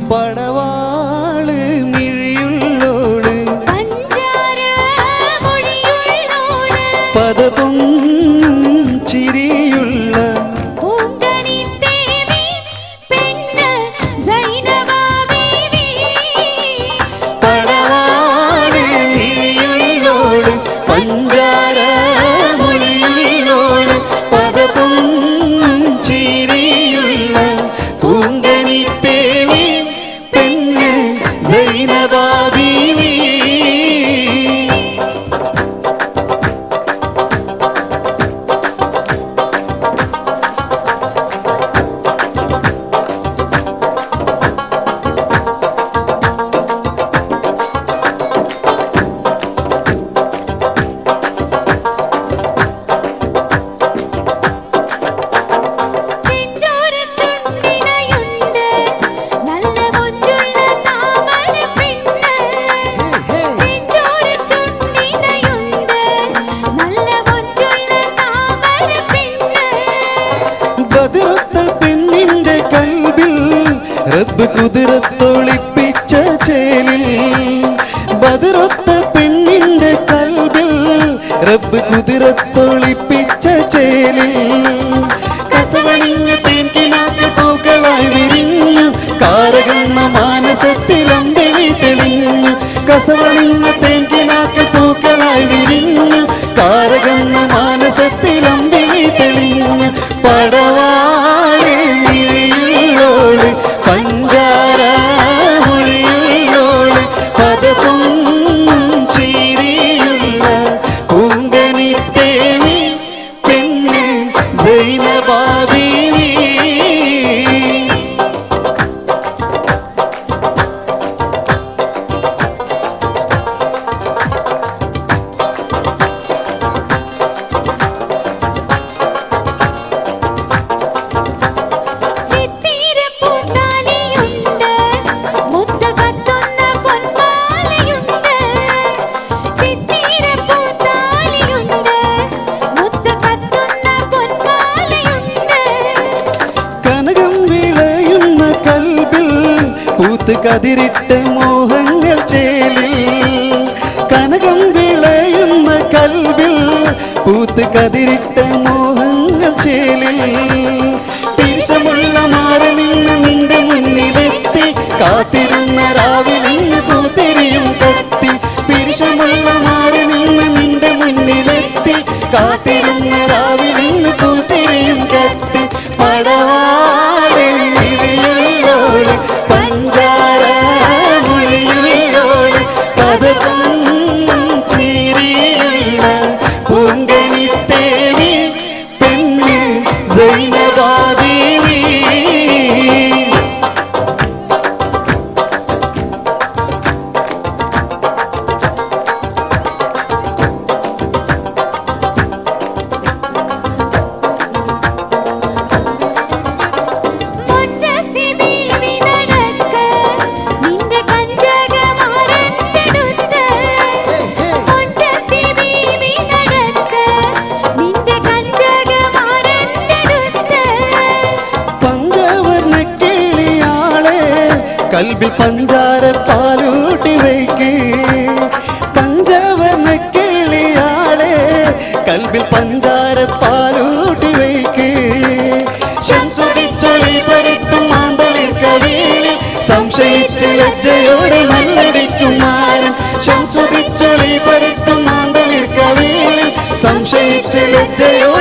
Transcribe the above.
പടവാള് മിഴിയുള്ളോള് പദപൊൻ ചിരിയുള്ള പടവാള് മിഴിയുള്ളോള് പഞ്ചാര മൊഴിയുള്ളോള് പദപൊൻ ചിരിയുള്ള പൂങ്കനിത്തേവി പെണ്ണ് സൈനബാ ബീവി. പെണ്ണിന്റെ കൽബിൽ റബ്ബ് കുതിരത്തൊളിപ്പിച്ച ചേലിൽ ബദറൊത്ത പെണ്ണിന്റെ കൽബിൽ റബ്ബ് കുതിരത്തൊളിപ്പിച്ച ചേലിൽ കസവണിഞ്ഞ തേൻകിനാക്കൾ പൂക്കളായി വിരിഞ്ഞു കാരകന്ന മാനസത്തിലമ്പെളി തെളിഞ്ഞു കസവണിഞ്ഞ തേൻകിനാക്കൾ പൂക്കളായി വിരിഞ്ഞു കാരകന്ന മാനസത്തിലമ്പെളി തെളിഞ്ഞു പടവാള് മിഴിയുള്ളോള് പഞ്ചാര മൊഴിയുള്ളോള് പദപൊൻ ചിരിയുള്ള പൂങ്കനിത്തേവി പെണ്ണ് സൈനബാ ബീവി. പൂത്ത് കതിരിട്ട മോഹങ്ങൾ ചേലിൽ കനകം വിളയുന്ന കൽവിൽ പൂത്ത് കതിരിട്ട മോഹങ്ങൾ ചേലിൽ പിരിശമുള്ള മാറി നിന്ന് നിന്റെ മുന്നിലെത്തി കാത്തിരുന്ന രാവിലിന്ന് പൂത്തിരിയും കത്തി പിരിശമുള്ള മാറി നിന്ന് നിന്റെ മുന്നിലെത്തി കാത്തിരുന്ന രാവിലിന്ന് പൂത്തിരിയും കത്തി പടവാള് മിഴിയുള്ളോള് പഞ്ചാര മൊഴിയുള്ളോള് പദപൊൻ ചിരിയുള്ള പൂങ്കനിത്തേവി പെണ്ണ് സൈനബാ ബീവി. കൽബിൽ പഞ്ചാര പാലൂട്ടി വയ്ക്ക് പഞ്ചവർണ്ണ കിളിയാളെ കൽബിൽ പഞ്ചാര പാലൂട്ടി വയ്ക്ക് ശംസുദിച്ചൊളി പരത്തും മാന്തളിർ കവിളിൽ സംശയിച്ച് ലജ്ജയോടെ നല്ലടിക്കും മാരൻ ശംസുദിച്ചൊളി പരത്തും മാന്തളിർ കവിളിൽ സംശയിച്ച് ലജ്ജയോടെ